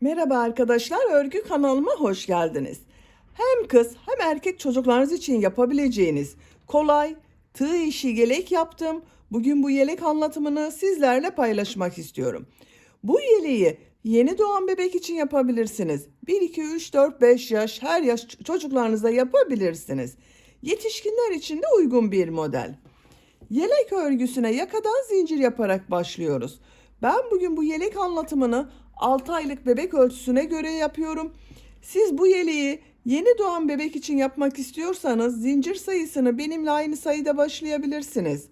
Merhaba arkadaşlar, örgü kanalıma hoş geldiniz. Hem kız hem erkek çocuklarınız için yapabileceğiniz kolay tığ işi yelek yaptım. Bugün bu yelek anlatımını sizlerle paylaşmak istiyorum. Bu yeleği yeni doğan bebek için yapabilirsiniz. 1, 2, 3, 4, 5 yaş, her yaş çocuklarınızda yapabilirsiniz. Yetişkinler için de uygun bir model. Yelek örgüsüne yakadan zincir yaparak başlıyoruz. Ben bugün bu yelek anlatımını 6 aylık bebek ölçüsüne göre yapıyorum. Siz bu yeleği yeni doğan bebek için yapmak istiyorsanız zincir sayısını benimle aynı sayıda başlayabilirsiniz.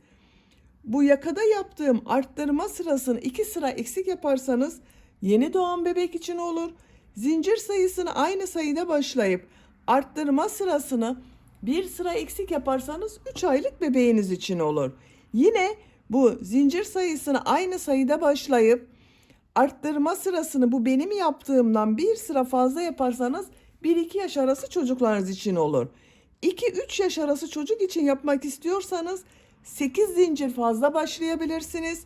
Bu yakada yaptığım arttırma sırasını 2 sıra eksik yaparsanız yeni doğan bebek için olur. Zincir sayısını aynı sayıda başlayıp arttırma sırasını bir sıra eksik yaparsanız 3 aylık bebeğiniz için olur. Yine bu zincir sayısını aynı sayıda başlayıp arttırma sırasını bu benim yaptığımdan bir sıra fazla yaparsanız 1-2 yaş arası çocuklarınız için olur. 2-3 yaş arası çocuk için yapmak istiyorsanız 8 zincir fazla başlayabilirsiniz.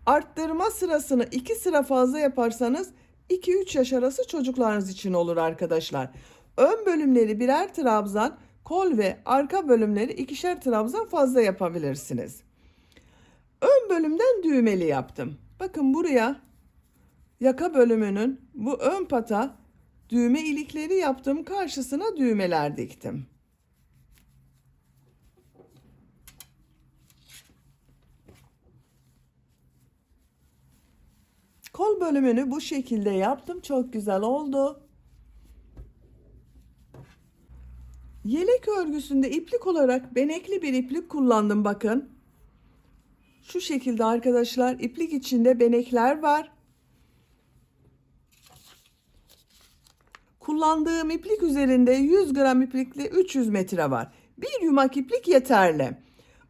Arttırma sırasını 2 sıra fazla yaparsanız 2-3 yaş arası çocuklarınız için olur arkadaşlar. Ön bölümleri birer trabzan, kol ve arka bölümleri ikişer trabzan fazla yapabilirsiniz. Ön bölümden düğmeli yaptım. Bakın buraya yaka bölümünün bu ön pata düğme ilikleri yaptım. Karşısına düğmeler diktim. Kol bölümünü bu şekilde yaptım. Çok güzel oldu. Yelek örgüsünde iplik olarak benekli bir iplik kullandım bakın. Şu şekilde arkadaşlar, iplik içinde benekler var. Kullandığım iplik üzerinde 100 gram iplikle 300 metre var. Bir yumak iplik yeterli.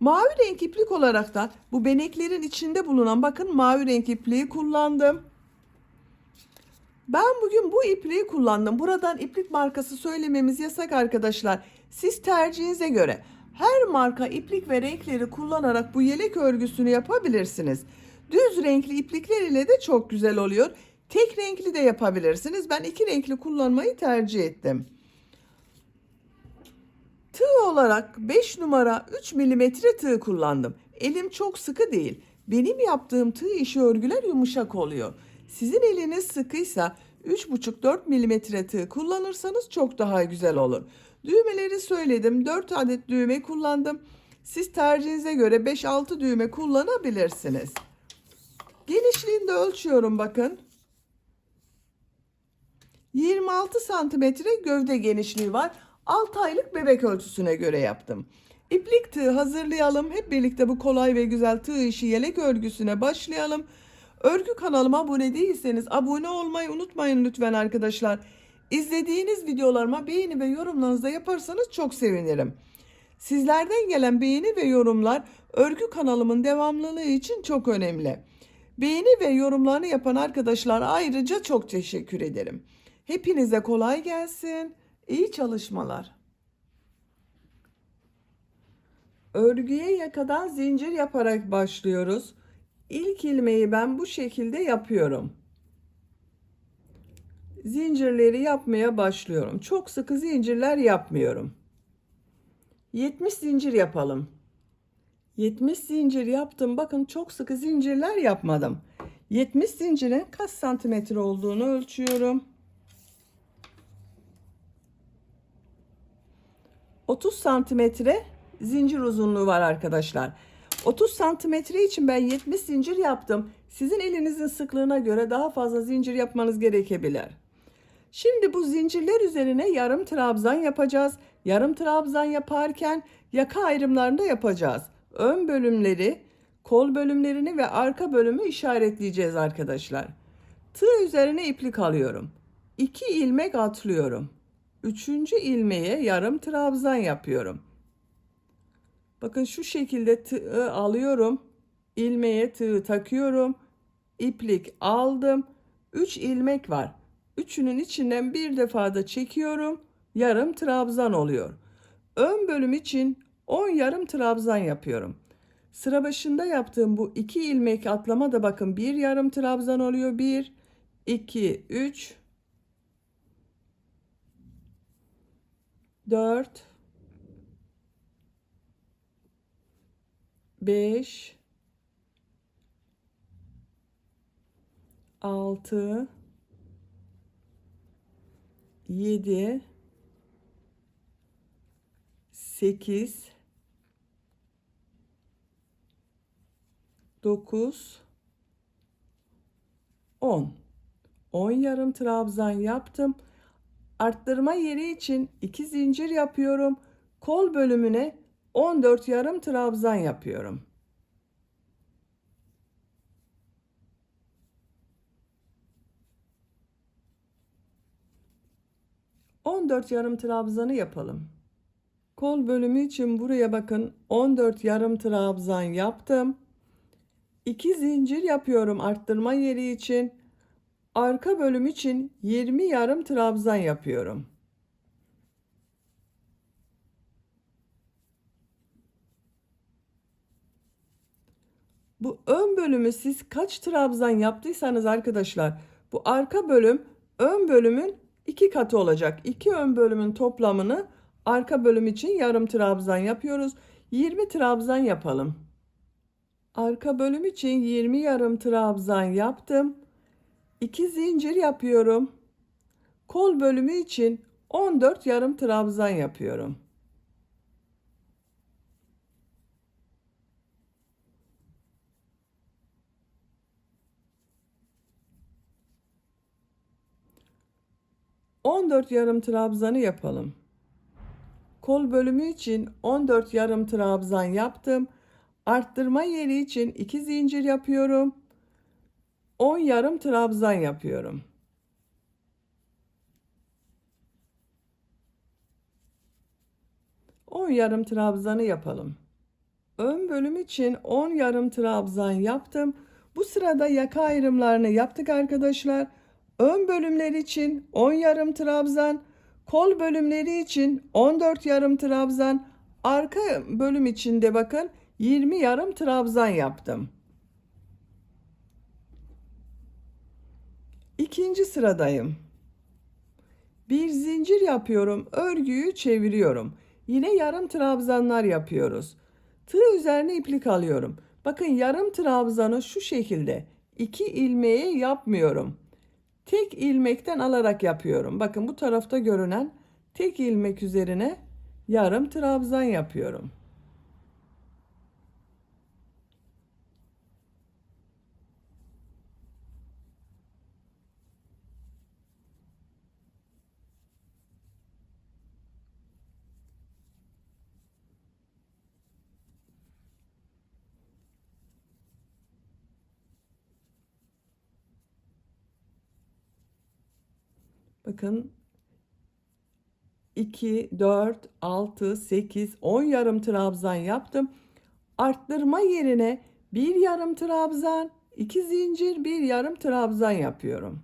Mavi renk iplik olarak da bu beneklerin içinde bulunan bakın mavi renk ipliği kullandım. Ben bugün bu ipliği kullandım. Buradan iplik markası söylememiz yasak arkadaşlar. Siz tercihinize göre her marka iplik ve renkleri kullanarak bu yelek örgüsünü yapabilirsiniz. Düz renkli iplikler ile de çok güzel oluyor. Tek renkli de yapabilirsiniz. Ben 2 renkli kullanmayı tercih ettim. Tığ olarak 5 numara 3 milimetre tığ kullandım. Elim çok sıkı değil. Benim yaptığım tığ işi örgüler yumuşak oluyor. Sizin eliniz sıkıysa 3,5-4 milimetre tığ kullanırsanız çok daha güzel olur. Düğmeleri söyledim. 4 adet düğme kullandım. Siz tercihinize göre 5-6 düğme kullanabilirsiniz. Genişliğini de ölçüyorum bakın. 26 santimetre gövde genişliği var. 6 aylık bebek ölçüsüne göre yaptım. İplik tığ hazırlayalım. Hep birlikte bu kolay ve güzel tığ işi yelek örgüsüne başlayalım. Örgü kanalıma abone değilseniz abone olmayı unutmayın lütfen arkadaşlar. İzlediğiniz videolarıma beğeni ve yorumlarınızı da yaparsanız çok sevinirim. Sizlerden gelen beğeni ve yorumlar örgü kanalımın devamlılığı için çok önemli. Beğeni ve yorumlarını yapan arkadaşlar ayrıca çok teşekkür ederim. Hepinize kolay gelsin. İyi çalışmalar. Örgüye yakadan zincir yaparak başlıyoruz. İlk ilmeği ben bu şekilde yapıyorum. Zincirleri yapmaya başlıyorum. Çok sıkı zincirler yapmıyorum. 70 zincir yapalım. 70 zincir yaptım. Bakın çok sıkı zincirler yapmadım. 70 zincirin kaç santimetre olduğunu ölçüyorum. 30 santimetre zincir uzunluğu var arkadaşlar. 30 santimetre için ben 70 zincir yaptım. Sizin elinizin sıklığına göre daha fazla zincir yapmanız gerekebilir. Şimdi bu zincirler üzerine yarım trabzan yapacağız. Yarım trabzan yaparken yaka ayrımlarını da yapacağız. Ön bölümleri, kol bölümlerini ve arka bölümü işaretleyeceğiz arkadaşlar. Tığ üzerine iplik alıyorum. 2 ilmek atlıyorum. 3. ilmeğe yarım trabzan yapıyorum. Bakın şu şekilde tığı alıyorum. İlmeğe tığı takıyorum. İplik aldım. 3 ilmek var. Üçünün içinden bir defa da çekiyorum. Yarım trabzan oluyor. Ön bölüm için 10 yarım trabzan yapıyorum. Sıra başında yaptığım bu 2 ilmek atlama da bakın bir yarım trabzan oluyor. 1, 2, 3, 4, 5, 6, 7, 8, 9, 10. 10 yarım trabzan yaptım. Arttırma yeri için 2 zincir yapıyorum. Kol bölümüne 14 yarım trabzan yapıyorum. ...14 yarım trabzanı yapalım. Kol bölümü için buraya bakın 14 yarım trabzan yaptım. 2 zincir yapıyorum arttırma yeri için. Arka bölüm için 20 yarım trabzan yapıyorum. Bu ön bölümü siz kaç trabzan yaptıysanız arkadaşlar, bu arka bölüm ön bölümün 2 katı olacak. 2 ön bölümün toplamını arka bölüm için yarım trabzan yapıyoruz. 20 trabzan yapalım. Arka bölüm için 20 yarım trabzan yaptım. 2 zincir yapıyorum. Kol bölümü için 14 yarım trabzan yapıyorum. ...14 yarım trabzanı yapalım. Kol bölümü için 14 yarım trabzan yaptım. Arttırma yeri için 2 zincir yapıyorum. 10 yarım trabzan yapıyorum. On yarım trabzanı yapalım. Ön bölüm için 10 yarım trabzan yaptım. Bu sırada yaka ayrımlarını yaptık arkadaşlar. Ön bölümler için 10 yarım trabzan, kol bölümleri için 14 yarım trabzan, arka bölüm için de bakın 20 yarım trabzan yaptım. İkinci sıradayım. Bir zincir yapıyorum, örgüyü çeviriyorum. Yine yarım trabzanlar yapıyoruz. Tığ üzerine iplik alıyorum. Bakın yarım trabzanı şu şekilde 2 ilmeğe yapmıyorum. Tek ilmekten alarak yapıyorum. Bakın bu tarafta görünen tek ilmek üzerine yarım trabzan yapıyorum. Bakın 2, 4, 6, 8, 10 yarım trabzan yaptım. Arttırma yerine bir yarım trabzan, 2 zincir, bir yarım trabzan yapıyorum.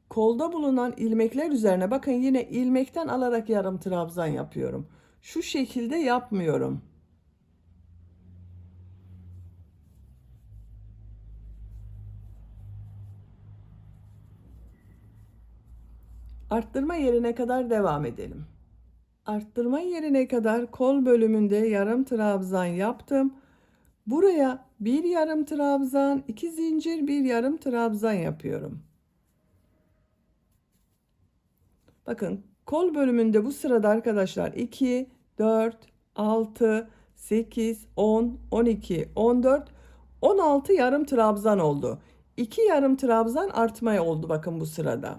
Kolda bulunan ilmekler üzerine bakın yine ilmekten alarak yarım trabzan yapıyorum. Şu şekilde yapmıyorum. Arttırma yerine kadar devam edelim. Arttırma yerine kadar kol bölümünde yarım trabzan yaptım. Buraya bir yarım trabzan, 2 zincir, bir yarım trabzan yapıyorum. Bakın kol bölümünde bu sırada arkadaşlar 2, 4, 6, 8, 10, 12, 14, 16 yarım trabzan oldu. 2 yarım trabzan artmaya oldu bakın bu sırada.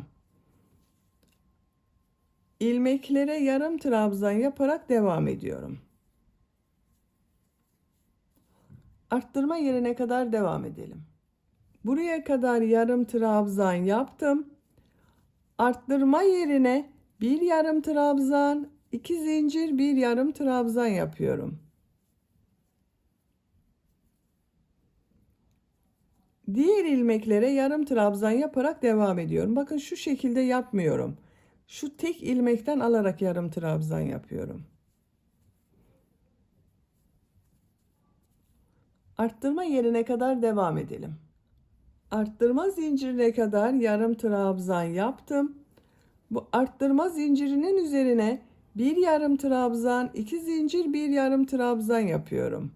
İlmeklere yarım trabzan yaparak devam ediyorum. Arttırma yerine kadar devam edelim. Buraya kadar yarım trabzan yaptım. Arttırma yerine bir yarım trabzan, 2 zincir, bir yarım trabzan yapıyorum. Diğer ilmeklere yarım trabzan yaparak devam ediyorum. Bakın şu şekilde yapmıyorum. Şu tek ilmekten alarak yarım trabzan yapıyorum. Arttırma yerine kadar devam edelim. Arttırma zincirine kadar yarım trabzan yaptım. Bu arttırma zincirinin üzerine bir yarım trabzan, iki zincir, bir yarım trabzan yapıyorum.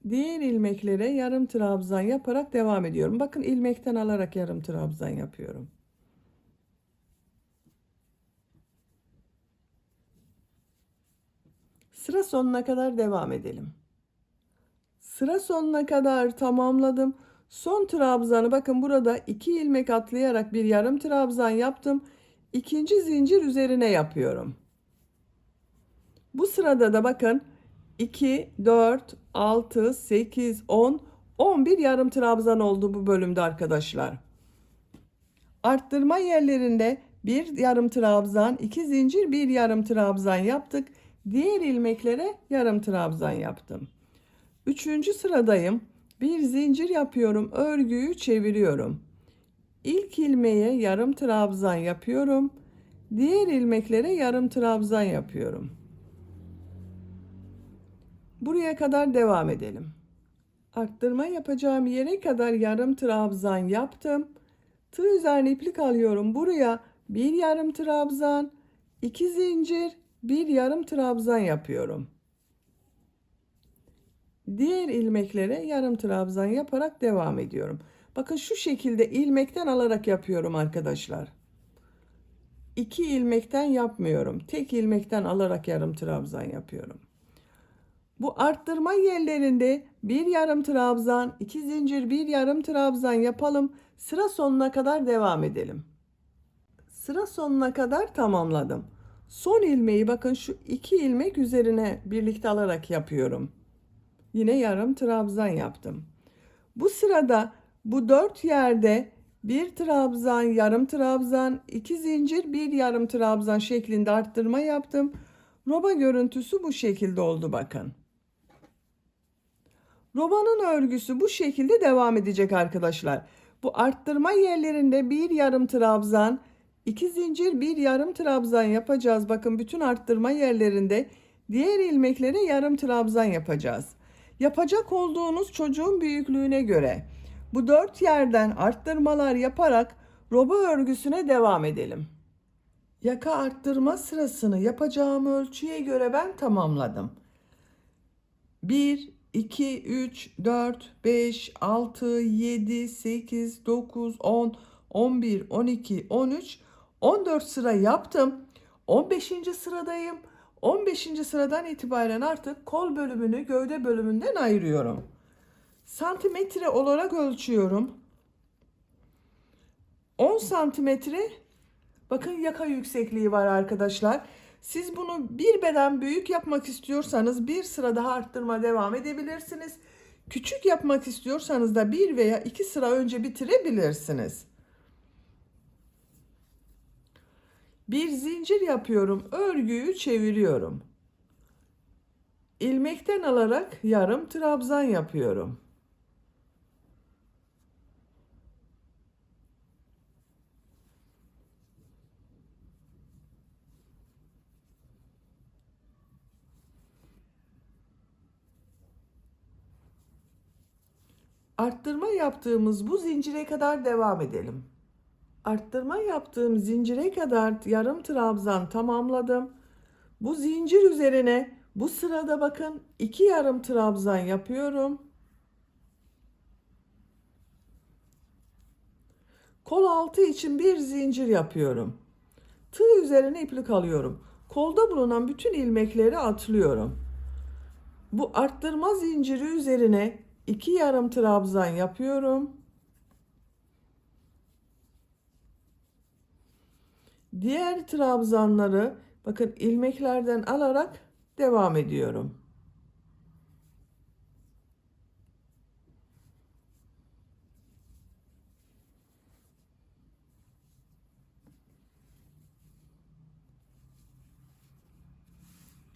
Diğer ilmeklere yarım trabzan yaparak devam ediyorum. Bakın ilmekten alarak yarım trabzan yapıyorum. Sıra sonuna kadar devam edelim. Sıra sonuna kadar tamamladım. Son trabzanı bakın burada 2 ilmek atlayarak bir yarım trabzan yaptım. İkinci zincir üzerine yapıyorum. Bu sırada da bakın 2, 4, 6, 8, 10, 11 yarım trabzan oldu bu bölümde arkadaşlar. Arttırma yerlerinde bir yarım trabzan, iki zincir, bir yarım trabzan yaptık. Diğer ilmeklere yarım trabzan yaptım. Üçüncü sıradayım. Bir zincir yapıyorum. Örgüyü çeviriyorum. İlk ilmeğe yarım trabzan yapıyorum. Diğer ilmeklere yarım trabzan yapıyorum. Buraya kadar devam edelim. Arttırma yapacağım yere kadar yarım trabzan yaptım. Tığ üzerine iplik alıyorum. Buraya bir yarım trabzan, iki zincir, bir yarım trabzan yapıyorum. Diğer ilmeklere yarım trabzan yaparak devam ediyorum. Bakın şu şekilde ilmekten alarak yapıyorum arkadaşlar. İki ilmekten yapmıyorum. Tek ilmekten alarak yarım trabzan yapıyorum. Bu arttırma yerlerinde bir yarım trabzan, iki zincir, bir yarım trabzan yapalım. Sıra sonuna kadar devam edelim. Sıra sonuna kadar tamamladım. Son ilmeği bakın şu iki ilmek üzerine birlikte alarak yapıyorum. Yine yarım trabzan yaptım. Bu sırada bu 4 yerde bir trabzan, yarım trabzan, iki zincir, bir yarım trabzan şeklinde arttırma yaptım. Roba görüntüsü bu şekilde oldu bakın. Robanın örgüsü bu şekilde devam edecek arkadaşlar. Bu arttırma yerlerinde bir yarım trabzan, iki zincir, bir yarım trabzan yapacağız. Bakın bütün arttırma yerlerinde diğer ilmeklere yarım trabzan yapacağız. Yapacak olduğunuz çocuğun büyüklüğüne göre bu 4 yerden arttırmalar yaparak roba örgüsüne devam edelim. Yaka arttırma sırasını yapacağım ölçüye göre ben tamamladım. 1, 2, 3, 4, 5, 6, 7, 8, 9, 10, 11, 12, 13, 14 sıra yaptım. 15. sıradayım. 15. sıradan itibaren artık kol bölümünü gövde bölümünden ayırıyorum. Santimetre olarak ölçüyorum. 10 santimetre bakın yaka yüksekliği var arkadaşlar. Siz bunu bir beden büyük yapmak istiyorsanız bir sıra daha arttırma devam edebilirsiniz. Küçük yapmak istiyorsanız da bir veya iki sıra önce bitirebilirsiniz. Bir zincir yapıyorum. Örgüyü çeviriyorum. İlmekten alarak yarım trabzan yapıyorum. Arttırma yaptığımız bu zincire kadar devam edelim. Arttırma yaptığım zincire kadar yarım trabzan tamamladım. Bu zincir üzerine bu sırada bakın 2 yarım trabzan yapıyorum. Kol altı için bir zincir yapıyorum. Tığ üzerine iplik alıyorum. Kolda bulunan bütün ilmekleri atlıyorum. Bu arttırma zinciri üzerine 2 yarım trabzan yapıyorum. Diğer trabzanları bakın ilmeklerden alarak devam ediyorum.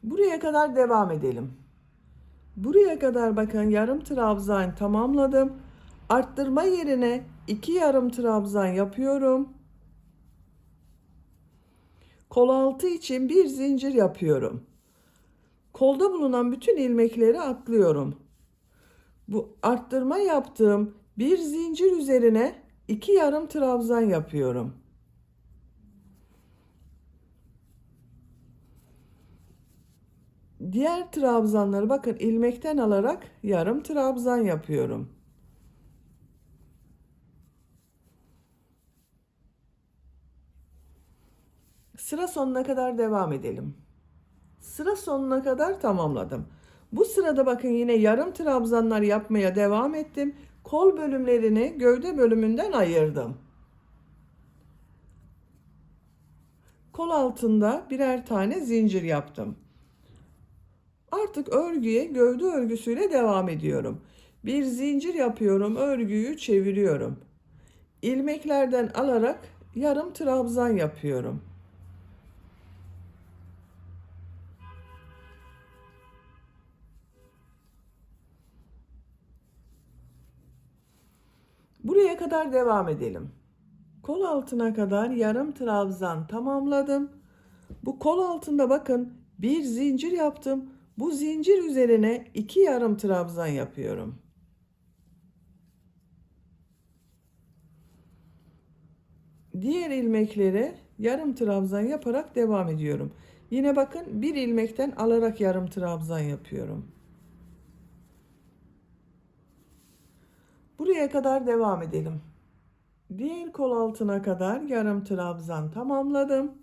Buraya kadar devam edelim. Buraya kadar bakın yarım trabzan tamamladım. Arttırma yerine 2 yarım trabzan yapıyorum. Kol altı için bir zincir yapıyorum. Kolda bulunan bütün ilmekleri atlıyorum. Bu arttırma yaptığım bir zincir üzerine 2 yarım trabzan yapıyorum. Diğer trabzanları bakın ilmekten alarak yarım trabzan yapıyorum. Sıra sonuna kadar devam edelim. Sıra sonuna kadar tamamladım. Bu sırada bakın yine yarım trabzanlar yapmaya devam ettim. Kol bölümlerini gövde bölümünden ayırdım. Kol altında birer tane zincir yaptım. Artık örgüye gövde örgüsüyle devam ediyorum. Bir zincir yapıyorum, örgüyü çeviriyorum. İlmeklerden alarak yarım trabzan yapıyorum. Buraya kadar devam edelim. Kol altına kadar yarım trabzan tamamladım. Bu kol altında bakın bir zincir yaptım. Bu zincir üzerine 2 yarım trabzan yapıyorum. Diğer ilmekleri yarım trabzan yaparak devam ediyorum. Yine bakın bir ilmekten alarak yarım trabzan yapıyorum. Buraya kadar devam edelim. Diğer kol altına kadar yarım trabzan tamamladım.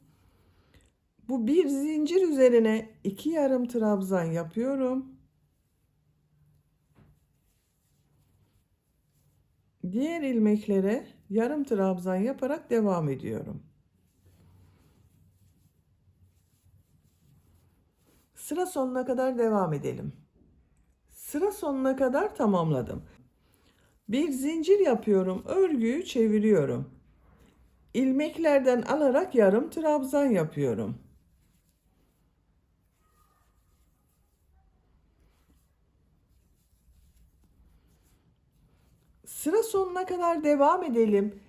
Bu bir zincir üzerine 2 yarım trabzan yapıyorum. Diğer ilmeklere yarım trabzan yaparak devam ediyorum. Sıra sonuna kadar devam edelim. Sıra sonuna kadar tamamladım. Bir zincir yapıyorum, örgüyü çeviriyorum. İlmeklerden alarak yarım trabzan yapıyorum. Sıra sonuna kadar devam edelim.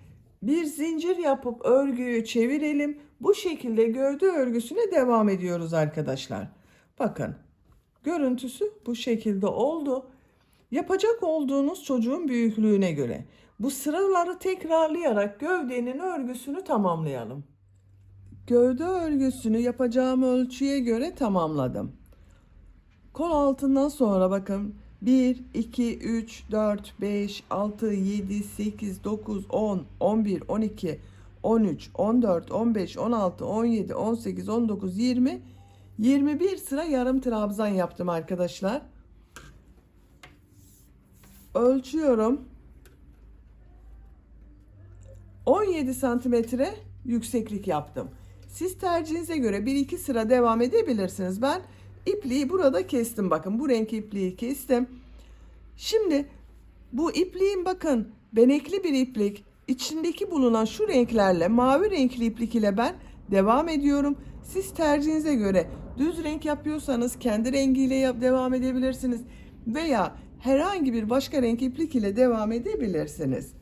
Bir zincir yapıp örgüyü çevirelim. Bu şekilde gövde örgüsüne devam ediyoruz arkadaşlar. Bakın, görüntüsü bu şekilde oldu. Yapacak olduğunuz çocuğun büyüklüğüne göre bu sıraları tekrarlayarak gövdenin örgüsünü tamamlayalım. Gövde örgüsünü yapacağım ölçüye göre tamamladım. Kol altından sonra bakın 1, 2, 3, 4, 5, 6, 7, 8, 9, 10, 11, 12, 13, 14, 15, 16, 17, 18, 19, 20, 21 sıra yarım trabzan yaptım arkadaşlar. Ölçüyorum. 17 santimetre yükseklik yaptım. Siz tercihinize göre 1-2 sıra devam edebilirsiniz. Ben ipliği burada kestim. Bakın bu renk ipliği kestim. Şimdi bu ipliğin bakın benekli bir iplik. İçindeki bulunan şu renklerle mavi renkli iplik ile ben devam ediyorum. Siz tercihinize göre düz renk yapıyorsanız kendi rengiyle devam edebilirsiniz. Veya herhangi bir başka renk iplik ile devam edebilirsiniz.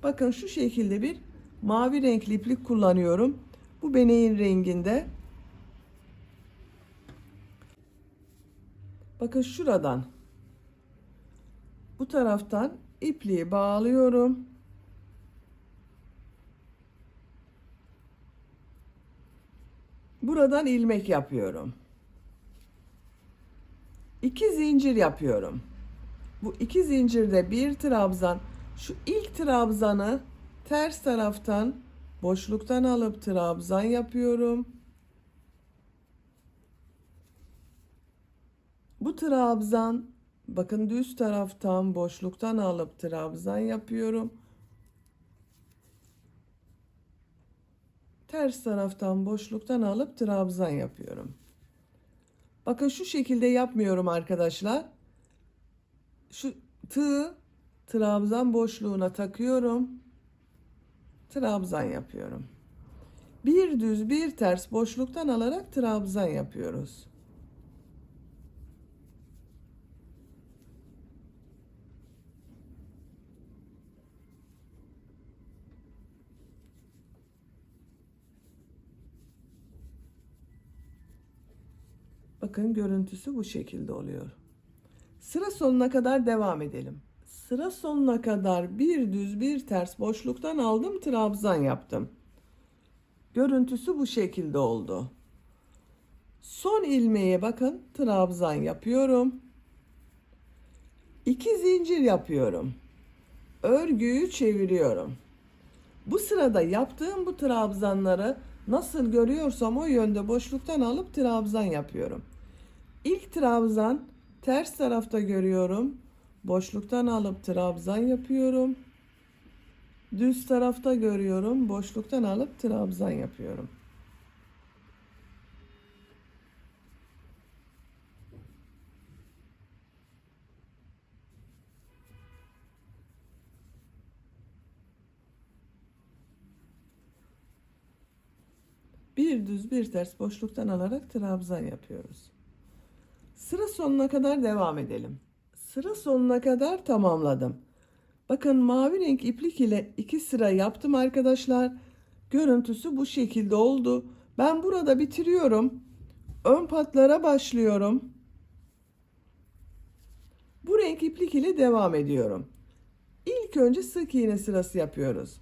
Bakın şu şekilde bir mavi renkli iplik kullanıyorum. Bu beneğin renginde. Bakın şuradan bu taraftan ipliği bağlıyorum. Buradan ilmek yapıyorum. 2 zincir yapıyorum. Bu 2 zincirde bir trabzan. Şu ilk trabzanı ters taraftan boşluktan alıp trabzan yapıyorum. Bu trabzan bakın düz taraftan boşluktan alıp trabzan yapıyorum. Ters taraftan boşluktan alıp trabzan yapıyorum. Bakın şu şekilde yapmıyorum arkadaşlar. Şu tığı trabzan boşluğuna takıyorum. Trabzan yapıyorum. Bir düz bir ters boşluktan alarak trabzan yapıyoruz. Bakın görüntüsü bu şekilde oluyor. Sıra sonuna kadar devam edelim. Sıra sonuna kadar bir düz bir ters boşluktan aldım, trabzan yaptım. Görüntüsü bu şekilde oldu. Son ilmeğe bakın, trabzan yapıyorum. 2 zincir yapıyorum. Örgüyü çeviriyorum. Bu sırada yaptığım bu trabzanları nasıl görüyorsam o yönde boşluktan alıp trabzan yapıyorum. İlk trabzan ters tarafta görüyorum. Boşluktan alıp trabzan yapıyorum. Düz tarafta görüyorum. Boşluktan alıp trabzan yapıyorum. Bir düz bir ters boşluktan alarak trabzan yapıyoruz. Sıra sonuna kadar devam edelim. Sıra sonuna kadar tamamladım. Bakın mavi renk iplik ile 2 sıra yaptım arkadaşlar. Görüntüsü bu şekilde oldu. Ben burada bitiriyorum. Ön patlara başlıyorum. Bu renk iplik ile devam ediyorum. İlk önce sık iğne sırası yapıyoruz.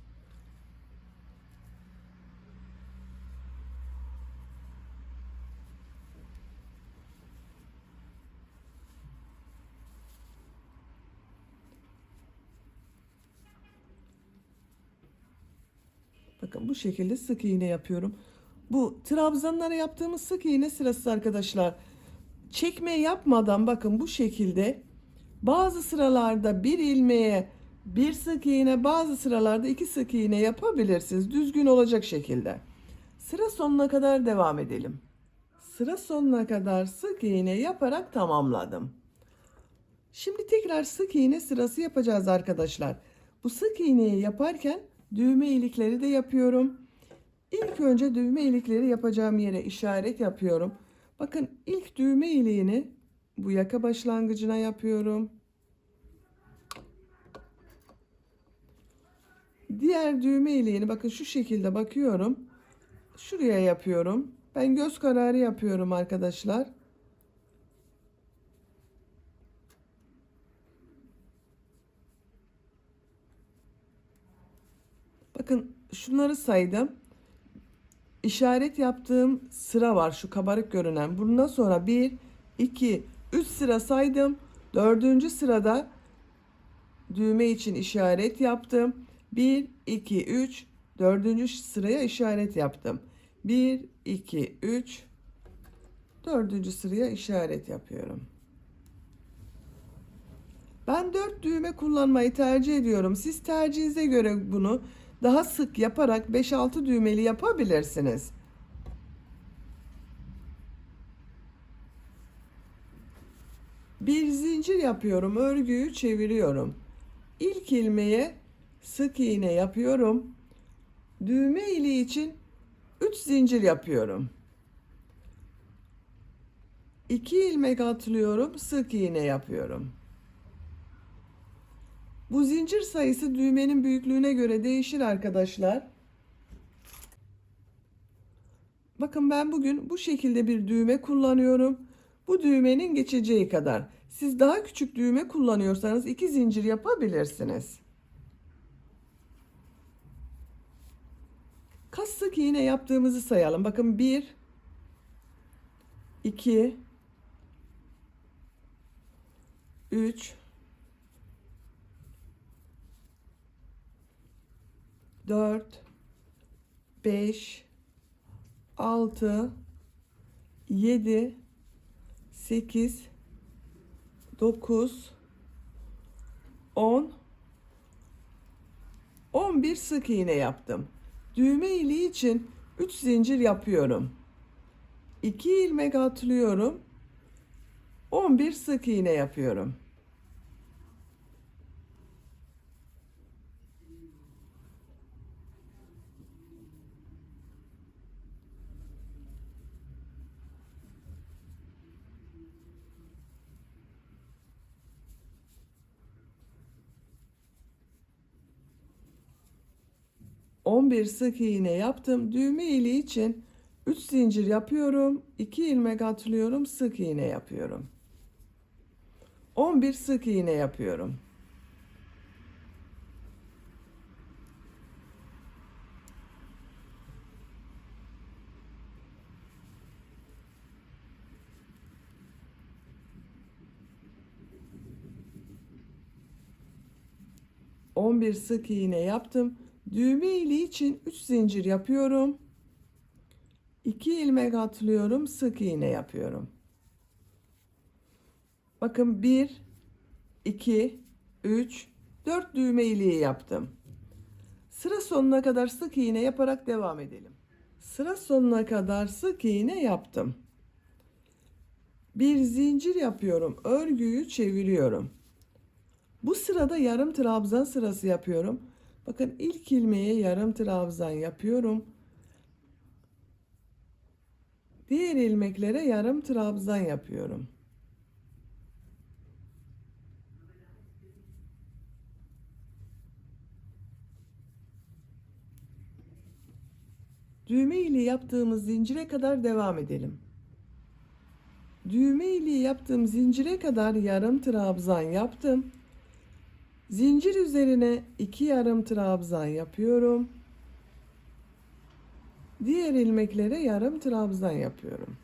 Bakın bu şekilde sık iğne yapıyorum. Bu trabzanlara yaptığımız sık iğne sırası arkadaşlar. Çekme yapmadan bakın bu şekilde bazı sıralarda bir ilmeğe bir sık iğne, bazı sıralarda 2 sık iğne yapabilirsiniz. Düzgün olacak şekilde. Sıra sonuna kadar devam edelim. Sıra sonuna kadar sık iğne yaparak tamamladım. Şimdi tekrar sık iğne sırası yapacağız arkadaşlar. Bu sık iğneyi yaparken düğme ilikleri de yapıyorum. İlk önce düğme ilikleri yapacağım yere işaret yapıyorum. Bakın ilk düğme iliğini bu yaka başlangıcına yapıyorum. Diğer düğme iliğini bakın şu şekilde bakıyorum. Şuraya yapıyorum. Ben göz kararı yapıyorum arkadaşlar. Bakın şunları saydım. İşaret yaptığım sıra var, şu kabarık görünen. Bundan sonra 1, 2, 3 sıra saydım. 4. sırada düğme için işaret yaptım. 1, 2, 3, 4. sıraya işaret yaptım. 1, 2, 3, 4. sıraya işaret yapıyorum. Ben 4 düğme kullanmayı tercih ediyorum. Siz tercihinize göre bunu daha sık yaparak 5-6 düğmeli yapabilirsiniz. Bir zincir yapıyorum, örgüyü çeviriyorum. İlk ilmeğe sık iğne yapıyorum. Düğme iliği için 3 zincir yapıyorum. 2 ilmek atlıyorum, sık iğne yapıyorum. Bu zincir sayısı düğmenin büyüklüğüne göre değişir arkadaşlar. Bakın ben bugün bu şekilde bir düğme kullanıyorum. Bu düğmenin geçeceği kadar. Siz daha küçük düğme kullanıyorsanız 2 zincir yapabilirsiniz. Kaç sık iğne yaptığımızı sayalım. Bakın 1, 2, 3, 4, 5, 6, 7, 8, 9, 10, 11 sık iğne yaptım. Düğme iliği için 3 zincir yapıyorum. 2 ilmek atlıyorum. 11 sık iğne yapıyorum. ...11 sık iğne yaptım. Düğme iliği için 3 zincir yapıyorum. 2 ilmek atlıyorum. Sık iğne yapıyorum. 11 sık iğne yapıyorum. On bir sık iğne yaptım. Düğme iliği için 3 zincir yapıyorum. 2 ilmek atlıyorum. Sık iğne yapıyorum. Bakın 1, 2, 3, 4 düğme iliği yaptım. Sıra sonuna kadar sık iğne yaparak devam edelim. Sıra sonuna kadar sık iğne yaptım. Bir zincir yapıyorum. Örgüyü çeviriyorum. Bu sırada yarım trabzan sırası yapıyorum. Bakın ilk ilmeğe yarım trabzan yapıyorum. Diğer ilmeklere yarım trabzan yapıyorum. Düğme iliği yaptığımız zincire kadar devam edelim. Düğme iliği yaptığım zincire kadar yarım trabzan yaptım. Zincir üzerine 2 yarım trabzan yapıyorum. Diğer ilmeklere yarım trabzan yapıyorum.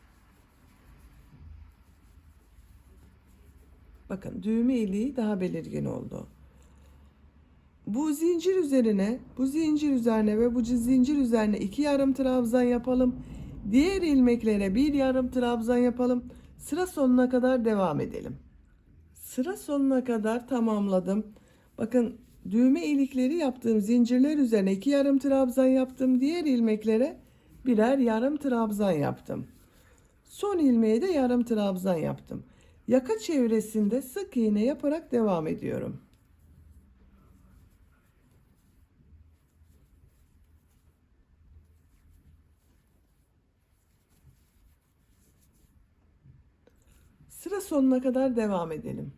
Bakın düğme iliği daha belirgin oldu. Bu zincir üzerine ve bu zincir üzerine 2 yarım trabzan yapalım. Diğer ilmeklere 1 yarım trabzan yapalım. Sıra sonuna kadar devam edelim. Sıra sonuna kadar tamamladım. Bakın düğme ilikleri yaptığım zincirler üzerine 2 yarım trabzan yaptım. Diğer ilmeklere birer yarım trabzan yaptım. Son ilmeğe de yarım trabzan yaptım. Yaka çevresinde sık iğne yaparak devam ediyorum. Sıra sonuna kadar devam edelim.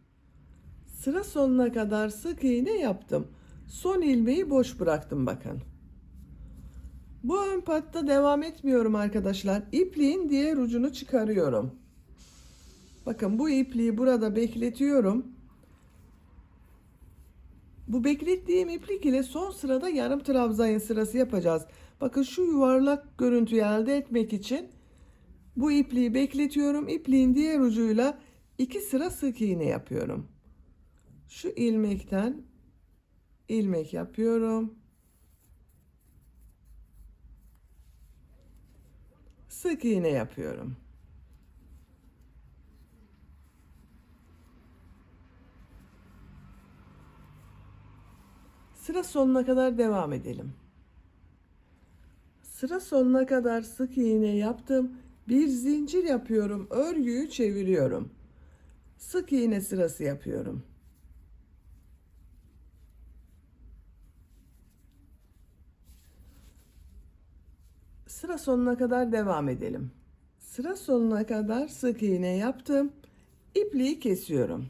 Sıra sonuna kadar sık iğne yaptım. Son ilmeği boş bıraktım bakın. Bu ön patta devam etmiyorum arkadaşlar. İpliğin diğer ucunu çıkarıyorum. Bakın bu ipliği burada bekletiyorum. Bu beklettiğim iplik ile son sırada yarım trabzan sırası yapacağız. Bakın şu yuvarlak görüntüyü elde etmek için bu ipliği bekletiyorum. İpliğin diğer ucuyla 2 sıra sık iğne yapıyorum. Şu ilmekten ilmek yapıyorum. Sık iğne yapıyorum. Sıra sonuna kadar devam edelim. Sıra sonuna kadar sık iğne yaptım. Bir zincir yapıyorum. Örgüyü çeviriyorum. Sık iğne sırası yapıyorum. Sıra sonuna kadar devam edelim. Sıra sonuna kadar sık iğne yaptım. İpliği kesiyorum.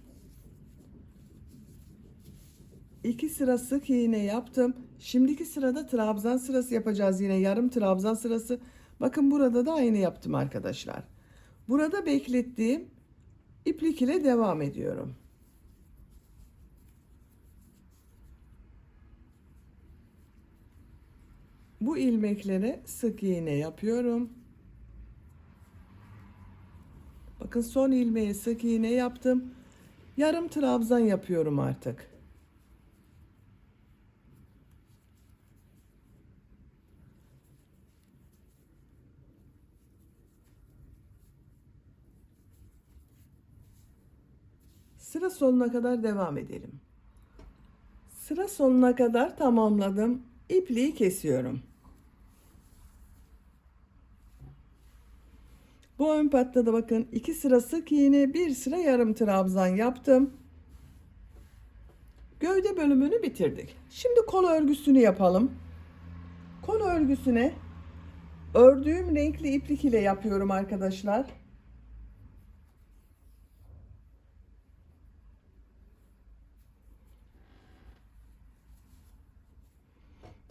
2 sıra sık iğne yaptım. Şimdiki sırada trabzan sırası yapacağız, yine yarım trabzan sırası. Bakın burada da aynı yaptım arkadaşlar. Burada beklettiğim iplik ile devam ediyorum. Bu ilmeklere sık iğne yapıyorum. Bakın son ilmeğe sık iğne yaptım. Yarım trabzan yapıyorum artık. Sıra sonuna kadar devam edelim. Sıra sonuna kadar tamamladım. İpliği kesiyorum. Bu ön patta da bakın 2 sıra sık iğne, 1 sıra yarım trabzan yaptım. Gövde bölümünü bitirdik. Şimdi kol örgüsünü yapalım. Kol örgüsüne ördüğüm renkli iplik ile yapıyorum arkadaşlar.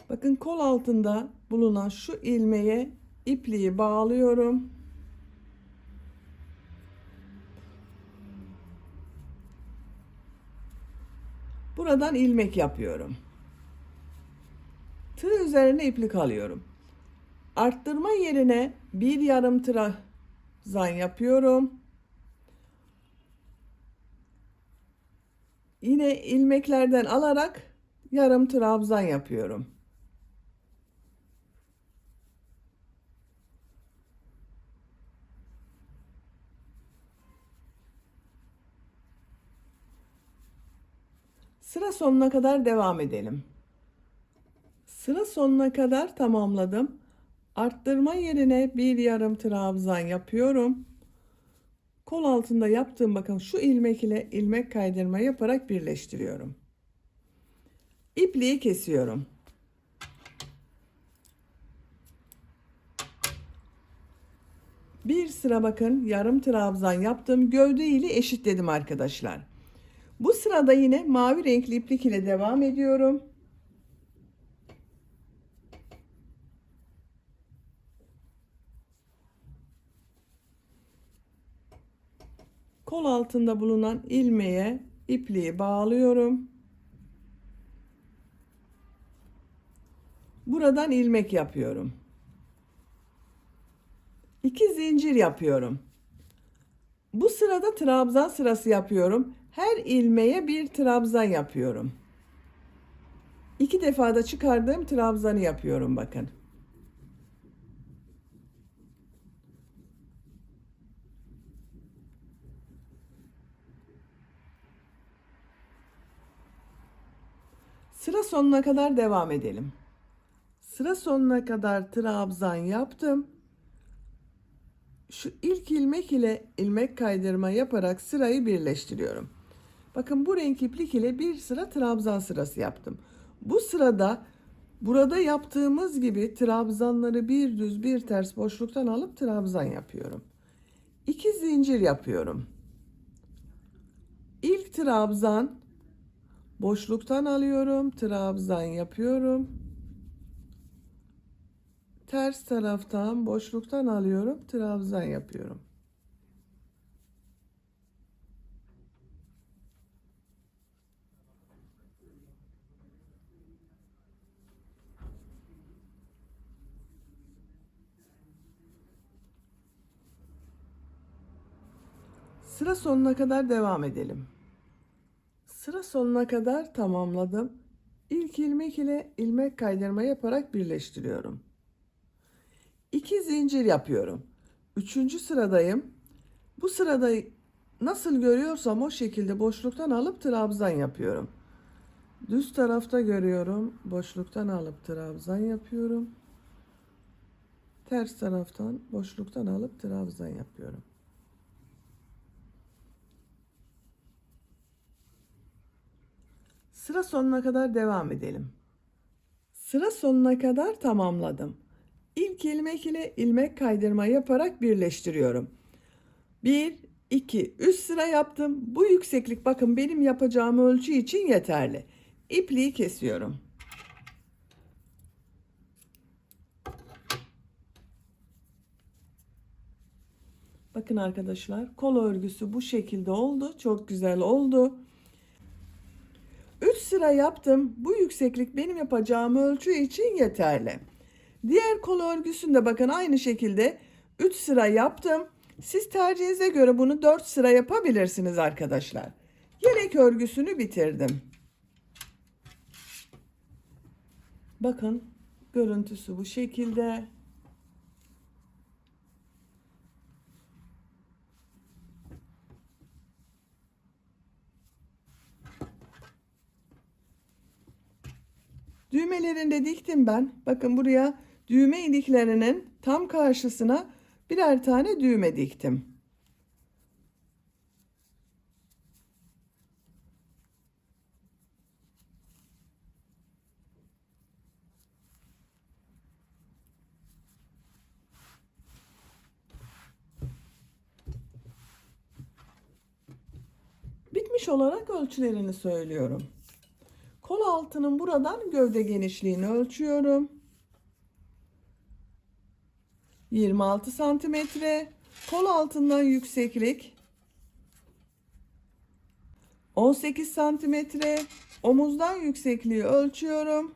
Bakın kol altında bulunan şu ilmeğe ipliği bağlıyorum. Buradan ilmek yapıyorum. Tığ üzerine iplik alıyorum. Arttırma yerine bir yarım trabzan yapıyorum. Yine ilmeklerden alarak yarım trabzan yapıyorum. Sıra sonuna kadar devam edelim. Sıra sonuna kadar tamamladım. Arttırma yerine bir yarım trabzan yapıyorum. Kol altında yaptığım bakın şu ilmek ile ilmek kaydırma yaparak birleştiriyorum. İpliği kesiyorum. Bir sıra bakın yarım trabzan yaptım. Gövde ile eşitledim arkadaşlar. Bu sırada yine mavi renkli iplik ile devam ediyorum. Kol altında bulunan ilmeğe ipliği bağlıyorum. Buradan ilmek yapıyorum. 2 zincir yapıyorum. Bu sırada trabzan sırası yapıyorum. Her ilmeğe bir trabzan yapıyorum. 2 defada çıkardığım trabzanı yapıyorum bakın. Sıra sonuna kadar devam edelim. Sıra sonuna kadar trabzan yaptım. Şu ilk ilmek ile ilmek kaydırma yaparak sırayı birleştiriyorum. Bakın bu renk iplik ile bir sıra trabzan sırası yaptım. Bu sırada burada yaptığımız gibi trabzanları bir düz bir ters boşluktan alıp trabzan yapıyorum. 2 zincir yapıyorum. İlk trabzan boşluktan alıyorum, trabzan yapıyorum. Ters taraftan boşluktan alıyorum, trabzan yapıyorum. Sıra sonuna kadar devam edelim. Sıra sonuna kadar tamamladım. İlk ilmek ile ilmek kaydırma yaparak birleştiriyorum. 2 zincir yapıyorum. 3. sıradayım. Bu sırada nasıl görüyorsam o şekilde boşluktan alıp trabzan yapıyorum. Düz tarafta görüyorum. Boşluktan alıp trabzan yapıyorum. Ters taraftan boşluktan alıp trabzan yapıyorum. Sıra sonuna kadar devam edelim. Sıra sonuna kadar tamamladım. İlk ilmek ile ilmek kaydırma yaparak birleştiriyorum. 1, 2, 3 sıra yaptım. Bu yükseklik bakın benim yapacağım ölçü için yeterli. İpliği kesiyorum. Bakın arkadaşlar kol örgüsü bu şekilde oldu. Çok güzel oldu. 3 sıra yaptım. Bu yükseklik benim yapacağım ölçü için yeterli. Diğer kol örgüsünde bakın aynı şekilde 3 sıra yaptım. Siz tercihinize göre bunu 4 sıra yapabilirsiniz arkadaşlar. Yelek örgüsünü bitirdim. Bakın görüntüsü bu şekilde. Düğmelerini de diktim ben. Bakın buraya düğme iliklerinin tam karşısına birer tane düğme diktim. Bitmiş olarak ölçülerini söylüyorum. Kol altının buradan gövde genişliğini ölçüyorum. 26 santimetre. Kol altından yükseklik 18 santimetre. Omuzdan yüksekliği ölçüyorum.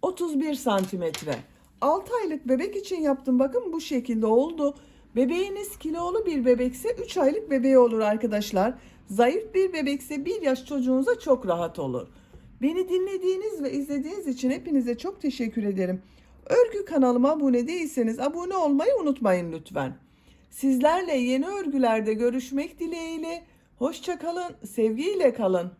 31 santimetre. 6 aylık bebek için yaptım. Bakın bu şekilde oldu. Bebeğiniz kilolu bir bebekse 3 aylık bebeği olur arkadaşlar. Zayıf bir bebekse 1 yaş çocuğunuza çok rahat olur. Beni dinlediğiniz ve izlediğiniz için hepinize çok teşekkür ederim. Örgü kanalıma abone değilseniz abone olmayı unutmayın lütfen. Sizlerle yeni örgülerde görüşmek dileğiyle. Hoşça kalın, sevgiyle kalın.